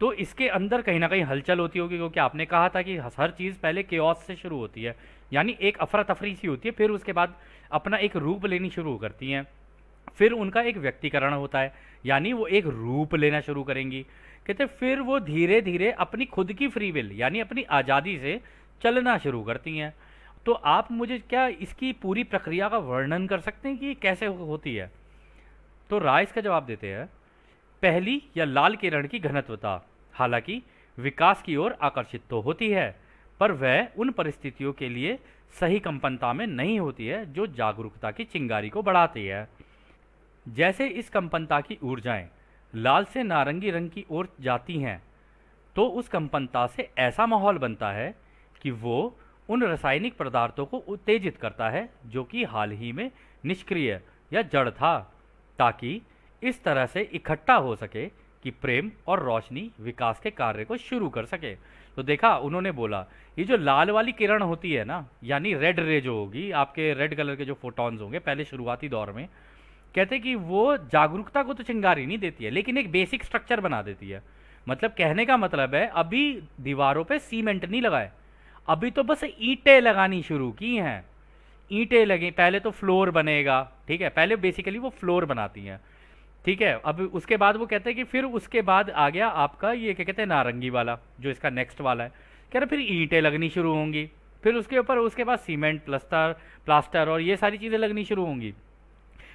तो इसके अंदर कहीं ना कहीं हलचल होती होगी, क्योंकि आपने कहा था कि हर चीज़ पहले केओस से शुरू होती है, यानी एक अफरा तफरी सी होती है, फिर उसके बाद अपना एक रूप लेनी शुरू करती हैं, फिर उनका एक व्यक्तिकरण होता है, यानी वो एक रूप लेना शुरू करेंगी। कहते फिर वो धीरे धीरे अपनी खुद की फ्री विल यानी अपनी आज़ादी से चलना शुरू करती हैं। तो आप मुझे क्या इसकी पूरी प्रक्रिया का वर्णन कर सकते हैं कि ये कैसे होती है? तो राय इसका जवाब देते हैं, पहली या लाल किरण की घनत्वता हालांकि विकास की ओर आकर्षित तो होती है, पर वह उन परिस्थितियों के लिए सही कंपनता में नहीं होती है जो जागरूकता की चिंगारी को बढ़ाती है। जैसे इस कंपनता की ऊर्जाएं लाल से नारंगी रंग की ओर जाती हैं, तो उस कंपनता से ऐसा माहौल बनता है कि वो उन रासायनिक पदार्थों को उत्तेजित करता है जो कि हाल ही में निष्क्रिय या जड़ था, ताकि इस तरह से इकट्ठा हो सके कि प्रेम और रोशनी विकास के कार्य को शुरू कर सके। तो देखा, उन्होंने बोला ये जो लाल वाली किरण होती है ना, यानी रेड रे जो होगी, आपके रेड कलर के जो फोटॉन्स होंगे पहले शुरुआती दौर में, कहते कि वो जागरूकता को तो चिंगारी नहीं देती है, लेकिन एक बेसिक स्ट्रक्चर बना देती है। मतलब कहने का मतलब है अभी दीवारों पे सीमेंट नहीं लगाए, अभी तो बस ईंटें लगानी शुरू की हैं। ईंटें लगी, पहले तो फ्लोर बनेगा, ठीक है, पहले बेसिकली वो फ्लोर बनाती हैं, ठीक है। अब उसके बाद वो कहते हैं कि फिर उसके बाद आ गया आपका ये क्या कहते हैं नारंगी वाला, जो इसका नेक्स्ट वाला है, कह रहे फिर ईंटें लगनी शुरू होंगी, फिर उसके ऊपर उसके बाद सीमेंट प्लास्टर और ये सारी चीज़ें लगनी शुरू होंगी।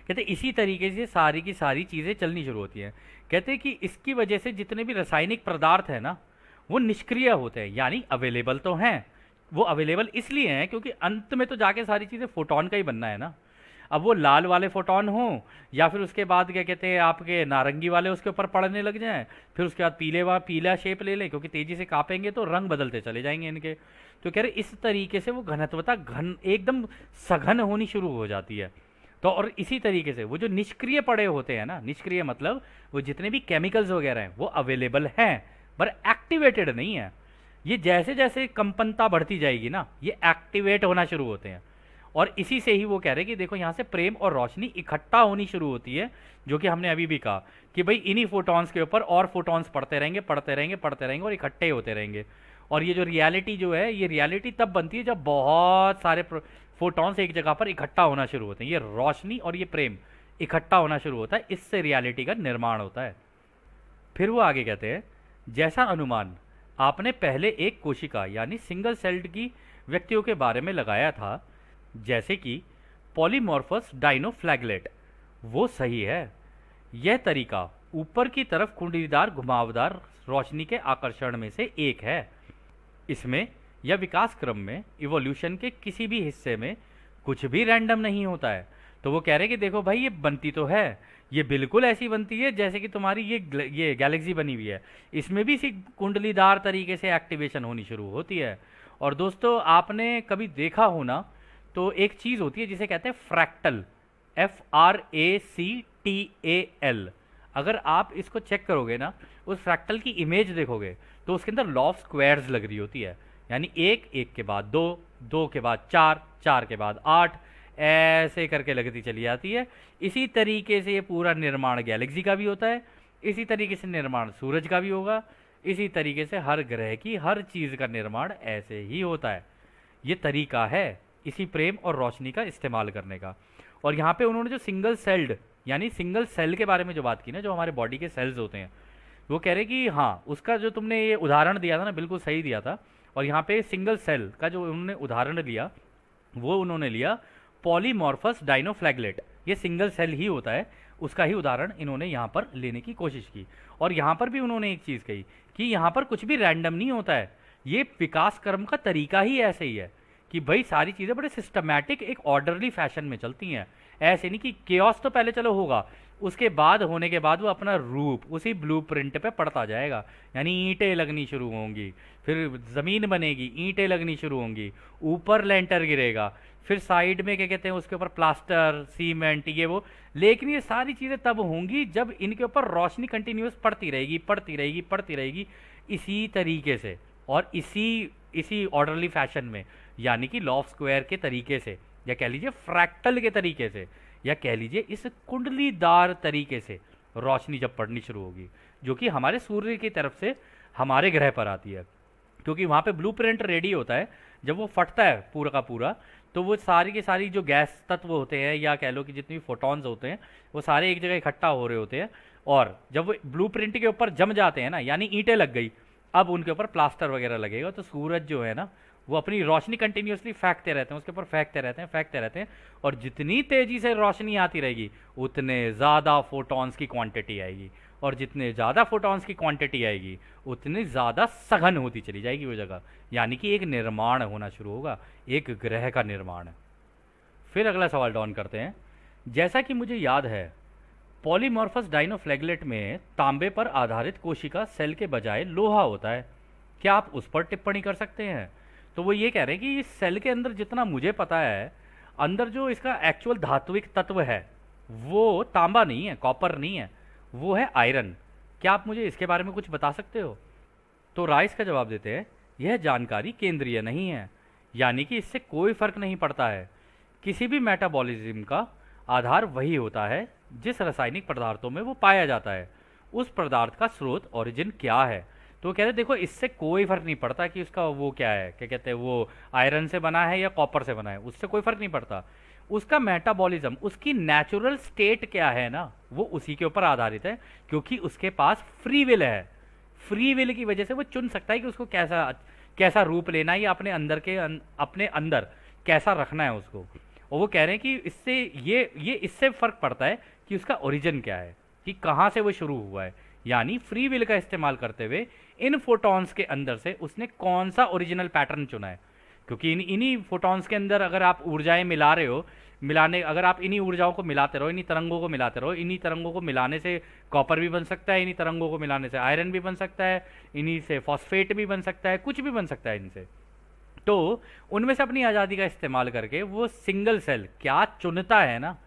कहते इसी तरीके से सारी की सारी चीज़ें चलनी शुरू होती हैं। कहते हैं कि इसकी वजह से जितने भी रासायनिक पदार्थ हैं ना, वो निष्क्रिय होते हैं, यानी अवेलेबल तो हैं, वो अवेलेबल इसलिए हैं क्योंकि अंत में तो जाके सारी चीज़ें फोटॉन का ही बनना है ना। अब वो लाल वाले फोटॉन हो या फिर उसके बाद क्या कहते हैं आपके नारंगी वाले उसके ऊपर पड़ने लग जाएं, फिर उसके बाद पीला शेप ले लें, क्योंकि तेज़ी से कापेंगे तो रंग बदलते चले जाएंगे इनके। तो कह रहे इस तरीके से वो घनत्वता एकदम सघन होनी शुरू हो जाती है। तो और इसी तरीके से वो जो निष्क्रिय पड़े होते हैं ना, निष्क्रिय मतलब वो जितने भी केमिकल्स वगैरह हैं वो अवेलेबल हैं पर एक्टिवेटेड नहीं है। ये जैसे जैसे कंपनता बढ़ती जाएगी ना, ये एक्टिवेट होना शुरू होते हैं और इसी से ही वो कह रहे हैं कि देखो यहाँ से प्रेम और रोशनी इकट्ठा होनी शुरू होती है, जो कि हमने अभी भी कहा कि भाई इन्हीं फोटॉन्स के ऊपर और फोटॉन्स पढ़ते रहेंगे पढ़ते रहेंगे पढ़ते रहेंगे और इकट्ठे होते रहेंगे। और ये जो रियलिटी जो है, ये रियलिटी तब बनती है जब बहुत सारे फोटॉन्स एक जगह पर इकट्ठा होना शुरू होते हैं। ये रोशनी और ये प्रेम इकट्ठा होना शुरू होता है, इससे रियलिटी का निर्माण होता है। फिर वो आगे कहते हैं, जैसा अनुमान आपने पहले एक कोशिका यानी सिंगल सेल्ड की व्यक्तियों के बारे में लगाया था, जैसे कि पॉलीमॉर्फस डाइनोफ्लैगलेट, वो सही है। यह तरीका ऊपर की तरफ कुंडलीदार घुमावदार रोशनी के आकर्षण में से एक है। इसमें या विकास क्रम में इवोल्यूशन के किसी भी हिस्से में कुछ भी रैंडम नहीं होता है। तो वो कह रहे हैं कि देखो भाई, ये बनती तो है, ये बिल्कुल ऐसी बनती है जैसे कि तुम्हारी ये गैलेक्सी बनी हुई है। इसमें भी इसी कुंडलीदार तरीके से एक्टिवेशन होनी शुरू होती है। और दोस्तों, आपने कभी देखा हो ना, तो एक चीज़ होती है जिसे कहते हैं फ्रैक्टल, FRACTAL। अगर आप इसको चेक करोगे ना, उस फ्रैक्टल की इमेज देखोगे, तो उसके अंदर लॉ ऑफ स्क्वायर्स लग रही होती है। यानी एक, एक के बाद दो, दो के बाद चार, चार के बाद आठ, ऐसे करके लगती चली जाती है। इसी तरीके से ये पूरा निर्माण गैलेक्सी का भी होता है, इसी तरीके से निर्माण सूरज का भी होगा, इसी तरीके से हर ग्रह की हर चीज़ का निर्माण ऐसे ही होता है। ये तरीका है इसी प्रेम और रोशनी का इस्तेमाल करने का। और यहाँ पे उन्होंने जो सिंगल सेल्ड यानी सिंगल सेल के बारे में जो बात की ना, जो हमारे बॉडी के सेल्स होते हैं, वो कह रहे कि हाँ, उसका जो तुमने ये उदाहरण दिया था ना, बिल्कुल सही दिया था। और यहाँ पे सिंगल सेल का जो उन्होंने उदाहरण लिया, वो उन्होंने लिया पॉलीमॉर्फस डाइनोफ्लैगलेट। ये सिंगल सेल ही होता है, उसका ही उदाहरण इन्होंने यहाँ पर लेने की कोशिश की। और यहाँ पर भी उन्होंने एक चीज़ कही कि यहाँ पर कुछ भी रैंडम नहीं होता है, ये विकास क्रम का तरीका ही ऐसे ही है कि भाई सारी चीज़ें बड़े सिस्टमैटिक एक ऑर्डरली फैशन में चलती हैं। ऐसे नहीं कि केओस तो पहले चलो होगा, उसके बाद होने के बाद वो अपना रूप उसी ब्लूप्रिंट पे पड़ता जाएगा। यानी ईंटें लगनी शुरू होंगी, फिर ज़मीन बनेगी, ईंटें लगनी शुरू होंगी, ऊपर लेंटर गिरेगा, फिर साइड में क्या कहते हैं उसके ऊपर प्लास्टर, सीमेंट, ये वो। लेकिन ये सारी चीज़ें तब होंगी जब इनके ऊपर रोशनी कंटिन्यूस पड़ती रहेगी पड़ती रहेगी पड़ती रहेगी, इसी तरीके से और इसी इसी ऑर्डरली फैशन में, यानी कि लॉ ऑफ स्क्वायर के तरीके से, या कह लीजिए फ्रैक्टल के तरीके से, या कह लीजिए इस कुंडलीदार तरीके से रोशनी जब पड़नी शुरू होगी, जो कि हमारे सूर्य की तरफ से हमारे ग्रह पर आती है। क्योंकि वहाँ पे ब्लूप्रिंट रेडी होता है, जब वो फटता है पूरा का पूरा, तो वो सारी की सारी जो गैस तत्व होते हैं, या कह लो कि जितने भी फोटॉन्स होते हैं, वो सारे एक जगह इकट्ठा हो रहे होते हैं। और जब वो ब्लूप्रिंट के ऊपर जम जाते हैं ना, यानी ईंटें लग गई, अब उनके ऊपर प्लास्टर वगैरह लगेगा, तो सूरज जो है ना, वो अपनी रोशनी कंटिन्यूसली फेंकते रहते हैं, उसके ऊपर फेंकते रहते हैं फेंकते रहते हैं। और जितनी तेज़ी से रोशनी आती रहेगी, उतने ज़्यादा फोटॉन्स की क्वांटिटी आएगी, और जितने ज़्यादा फोटॉन्स की क्वांटिटी आएगी, उतनी ज़्यादा सघन होती चली जाएगी वो जगह। यानी कि एक निर्माण होना शुरू होगा, एक ग्रह का निर्माण। फिर अगला सवाल डाउन करते हैं। जैसा कि मुझे याद है, पॉलीमॉर्फस डाइनोफ्लैगलेट में तांबे पर आधारित कोशिका सेल के बजाय लोहा होता है, क्या आप उस पर टिप्पणी कर सकते हैं? तो वो ये कह रहे हैं कि इस सेल के अंदर जितना मुझे पता है, अंदर जो इसका एक्चुअल धात्विक तत्व है वो तांबा नहीं है, कॉपर नहीं है, वो है आयरन। क्या आप मुझे इसके बारे में कुछ बता सकते हो? तो राइस का जवाब देते हैं, यह जानकारी केंद्रीय नहीं है, यानी कि इससे कोई फर्क नहीं पड़ता है। किसी भी मेटाबॉलिज्म का आधार वही होता है जिस रासायनिक पदार्थों में वो पाया जाता है। उस पदार्थ का स्रोत ओरिजिन क्या है? तो कहते हैं देखो, इससे कोई फर्क नहीं पड़ता कि उसका वो क्या है, क्या कहते हैं, वो आयरन से बना है या कॉपर से बना है, उससे कोई फर्क नहीं पड़ता। उसका मेटाबॉलिज्म, उसकी नेचुरल स्टेट क्या है ना, वो उसी के ऊपर आधारित है, क्योंकि उसके पास फ्री विल है। फ्री विल की वजह से वो चुन सकता है कि उसको कैसा कैसा रूप लेना है, या अपने अंदर अपने अंदर कैसा रखना है उसको। और वो कह रहे हैं कि इससे ये इससे फर्क पड़ता है कि उसका ओरिजिन क्या है, कि कहाँ से वो शुरू हुआ है। यानी फ्री विल का इस्तेमाल करते हुए इन फोटॉन्स के अंदर से उसने कौन सा ओरिजिनल पैटर्न चुना है। क्योंकि इन्हीं फोटॉन्स के अंदर अगर आप ऊर्जाएं मिला रहे हो, अगर आप इन्हीं ऊर्जाओं को मिलाते रहो, इन्हीं तरंगों को मिलाते रहो, इन्हीं तरंगों को मिलाने से कॉपर भी बन सकता है, इन्हीं तरंगों को मिलाने से आयरन भी बन सकता है, इन्हीं से फॉस्फेट भी बन सकता है, कुछ भी बन सकता है इनसे। तो उनमें से अपनी आज़ादी का इस्तेमाल करके वो सिंगल सेल क्या चुनता है ना,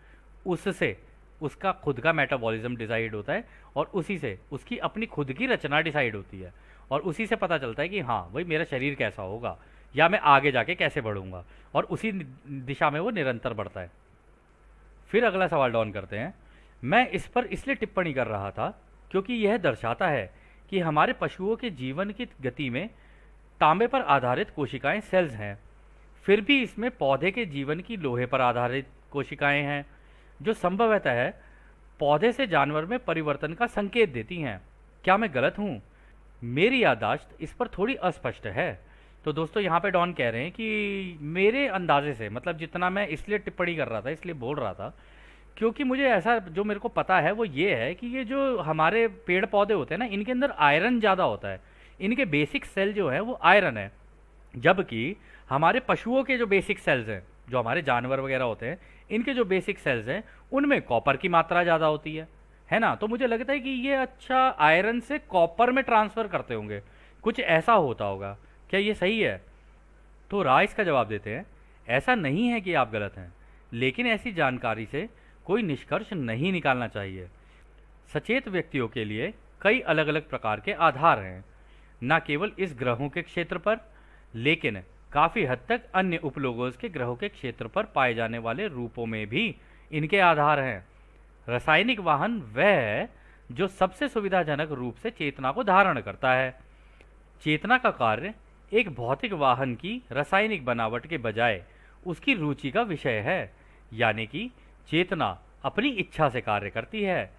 उससे उसका खुद का मेटाबॉलिज्म डिसाइड होता है, और उसी से उसकी अपनी खुद की रचना डिसाइड होती है, और उसी से पता चलता है कि हाँ भाई मेरा शरीर कैसा होगा, या मैं आगे जाके कैसे बढ़ूंगा, और उसी दिशा में वो निरंतर बढ़ता है। फिर अगला सवाल डॉन करते हैं, मैं इस पर इसलिए टिप्पणी कर रहा था क्योंकि यह दर्शाता है कि हमारे पशुओं के जीवन की गति में तांबे पर आधारित कोशिकाएं सेल्स हैं, फिर भी इसमें पौधे के जीवन की लोहे पर आधारित कोशिकाएं हैं, जो संभवतः पौधे से जानवर में परिवर्तन का संकेत देती हैं। क्या मैं गलत हूँ? मेरी याददाश्त इस पर थोड़ी अस्पष्ट है। तो दोस्तों यहाँ पे डॉन कह रहे हैं कि मेरे अंदाजे से, मतलब जितना मैं इसलिए टिप्पणी कर रहा था, इसलिए बोल रहा था क्योंकि मुझे ऐसा जो मेरे को पता है वो ये है कि ये जो हमारे पेड़ पौधे होते हैं ना, इनके अंदर आयरन ज़्यादा होता है। इनके बेसिक सेल जो है वो आयरन है, जबकि हमारे पशुओं के जो बेसिक सेल्स हैं, जो हमारे जानवर वगैरह होते हैं, इनके जो बेसिक सेल्स हैं उनमें कॉपर की मात्रा ज़्यादा होती है ना। तो मुझे लगता है कि ये अच्छा आयरन से कॉपर में ट्रांसफ़र करते होंगे, कुछ ऐसा होता होगा। क्या ये सही है? तो राय इसका जवाब देते हैं, ऐसा नहीं है कि आप गलत हैं, लेकिन ऐसी जानकारी से कोई निष्कर्ष नहीं निकालना चाहिए। सचेत व्यक्तियों के लिए कई अलग अलग प्रकार के आधार हैं, न केवल इस ग्रहों के क्षेत्र पर, लेकिन काफ़ी हद तक अन्य उपलोगों के ग्रहों के क्षेत्र पर पाए जाने वाले रूपों में भी इनके आधार हैं। रासायनिक वाहन वह है जो सबसे सुविधाजनक रूप से चेतना को धारण करता है। चेतना का कार्य एक भौतिक वाहन की रासायनिक बनावट के बजाय उसकी रुचि का विषय है, यानी कि चेतना अपनी इच्छा से कार्य करती है,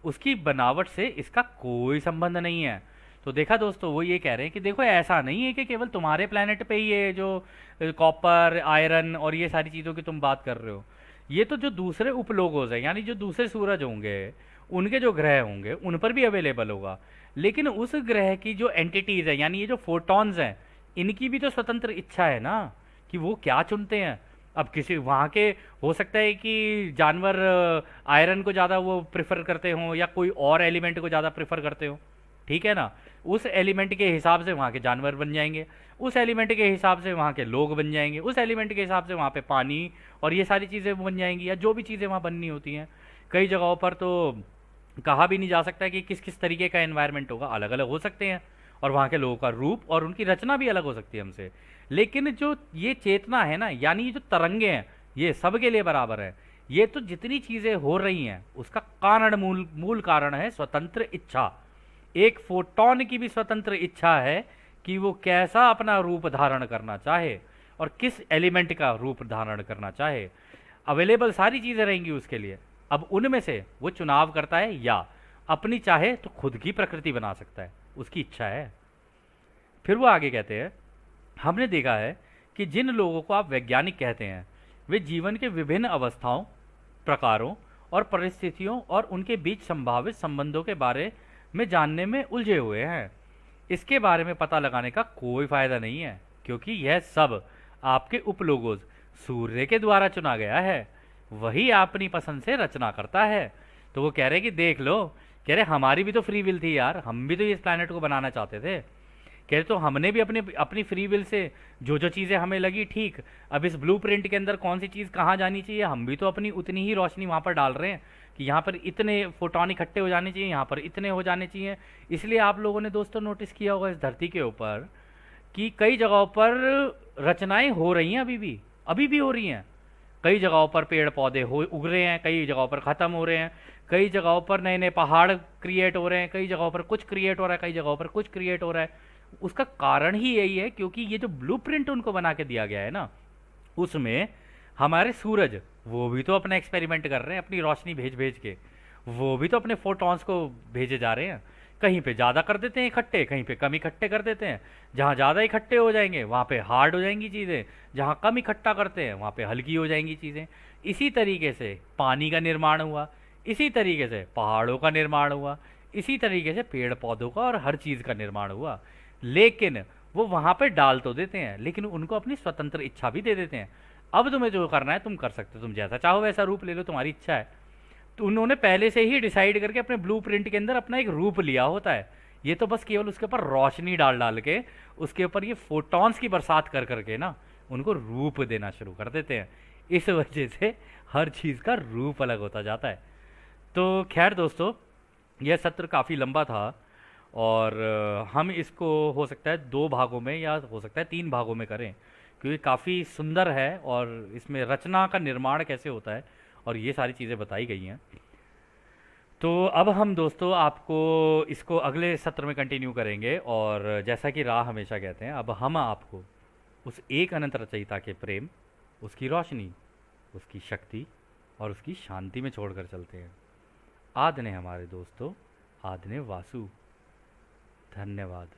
उसकी बनावट से इसका कोई संबंध नहीं है। तो देखा दोस्तों, वो ये कह रहे हैं कि देखो ऐसा नहीं है कि केवल तुम्हारे प्लेनेट पे ही ये जो कॉपर, आयरन और ये सारी चीज़ों की तुम बात कर रहे हो, ये तो जो दूसरे उपलोगों हैं, यानी जो दूसरे सूरज होंगे, उनके जो ग्रह होंगे उन पर भी अवेलेबल होगा। लेकिन उस ग्रह की जो एंटिटीज़ है, यानी ये जो फोटॉन्स हैं, इनकी भी तो स्वतंत्र इच्छा है ना कि वो क्या चुनते हैं। अब किसी वहाँ के हो सकता है कि जानवर आयरन को ज़्यादा वो प्रेफर करते हों या कोई और एलिमेंट को ज़्यादा प्रेफर करते हो, ठीक है ना। उस एलिमेंट के हिसाब से वहाँ के जानवर बन जाएंगे, उस एलिमेंट के हिसाब से वहाँ के लोग बन जाएंगे, उस एलिमेंट के हिसाब से वहाँ पे पानी और ये सारी चीज़ें बन जाएंगी, या जो भी चीज़ें वहाँ बननी होती हैं। कई जगहों पर तो कहा भी नहीं जा सकता कि किस किस तरीके का एनवायरनमेंट होगा, अलग अलग हो सकते हैं, और वहाँ के लोगों का रूप और उनकी रचना भी अलग हो सकती है हमसे। लेकिन जो ये चेतना है ना, यानी ये जो तरंगे हैं, ये सबके लिए बराबर है। ये तो जितनी चीज़ें हो रही हैं उसका कारण, मूल कारण है स्वतंत्र इच्छा। एक फोटॉन की भी स्वतंत्र इच्छा है कि वो कैसा अपना रूप धारण करना चाहे और किस एलिमेंट का रूप धारण करना चाहे। अवेलेबल सारी चीज़ें रहेंगी उसके लिए, अब उनमें से वो चुनाव करता है या अपनी चाहे तो खुद की प्रकृति बना सकता है, उसकी इच्छा है। फिर वो आगे कहते हैं, हमने देखा है कि जिन लोगों को आप वैज्ञानिक कहते हैं वे जीवन के विभिन्न अवस्थाओं, प्रकारों और परिस्थितियों और उनके बीच संभावित संबंधों के बारे में जानने में उलझे हुए हैं। इसके बारे में पता लगाने का कोई फायदा नहीं है, क्योंकि यह सब आपके उपलोगों सूर्य के द्वारा चुना गया है, वही अपनी पसंद से रचना करता है। तो वो कह रहे कि देख लो, कह रहे हमारी भी तो फ्री विल थी यार, हम भी तो इस प्लैनेट को बनाना चाहते थे। कह रहे तो हमने भी अपनी फ्री विल से जो जो चीज़ें हमें लगी ठीक, अब इस ब्लूप्रिंट के अंदर कौन सी चीज़ कहाँ जानी चाहिए, हम भी तो अपनी उतनी ही रोशनी वहाँ पर डाल रहे हैं कि यहाँ पर इतने फोटोन इकट्ठे हो जाने चाहिए, यहाँ पर इतने हो जाने चाहिए। इसलिए आप लोगों ने दोस्तों नोटिस किया होगा इस धरती के ऊपर कि कई जगहों पर रचनाएं हो रही हैं, अभी भी हो रही हैं। कई जगहों पर पेड़ पौधे हो उग रहे हैं, कई जगहों पर ख़त्म हो रहे हैं, कई जगहों पर नए नए पहाड़ क्रिएट हो रहे हैं, कई जगहों पर कुछ क्रिएट हो रहा है, कई जगहों पर कुछ क्रिएट हो रहा है। उसका कारण ही यही है क्योंकि ये जो ब्लूप्रिंट उनको बना के दिया गया है ना, उसमें हमारे सूरज वो भी तो अपना एक्सपेरिमेंट कर रहे हैं, अपनी रोशनी भेज भेज के वो भी तो अपने फोटॉन्स को भेजे जा रहे हैं। कहीं पे ज़्यादा कर देते हैं इकट्ठे, कहीं पे कम इकट्ठे कर देते हैं। जहाँ ज़्यादा इकट्ठे हो जाएंगे वहाँ पे हार्ड हो जाएंगी चीज़ें, जहाँ कम इकट्ठा करते हैं वहाँ पे हल्की हो जाएंगी चीज़ें। इसी तरीके से पानी का निर्माण हुआ, इसी तरीके से पहाड़ों का निर्माण हुआ, इसी तरीके से पेड़ पौधों का और हर चीज़ का निर्माण हुआ। लेकिन वो वहाँ पे डाल तो देते हैं, लेकिन उनको अपनी स्वतंत्र इच्छा भी दे देते हैं। अब तुम्हें जो करना है तुम कर सकते हो, तुम जैसा चाहो वैसा रूप ले लो, तुम्हारी इच्छा है। तो उन्होंने पहले से ही डिसाइड करके अपने ब्लूप्रिंट के अंदर अपना एक रूप लिया होता है। ये तो बस केवल उसके ऊपर रोशनी डाल डाल के, उसके ऊपर ये फोटॉन्स की बरसात कर करके ना उनको रूप देना शुरू कर देते हैं। इस वजह से हर चीज़ का रूप अलग होता जाता है। तो खैर दोस्तों, यह सत्र काफ़ी लंबा था और हम इसको हो सकता है 2 भागों में या हो सकता है 3 भागों में करें, क्योंकि काफ़ी सुंदर है और इसमें रचना का निर्माण कैसे होता है और ये सारी चीज़ें बताई गई हैं। तो अब हम दोस्तों आपको इसको अगले सत्र में कंटिन्यू करेंगे, और जैसा कि राह हमेशा कहते हैं, अब हम आपको उस एक अनंत रचयिता के प्रेम, उसकी रोशनी, उसकी शक्ति और उसकी शांति में छोड़कर चलते हैं। आदने हमारे दोस्तों, आदने वासु। धन्यवाद।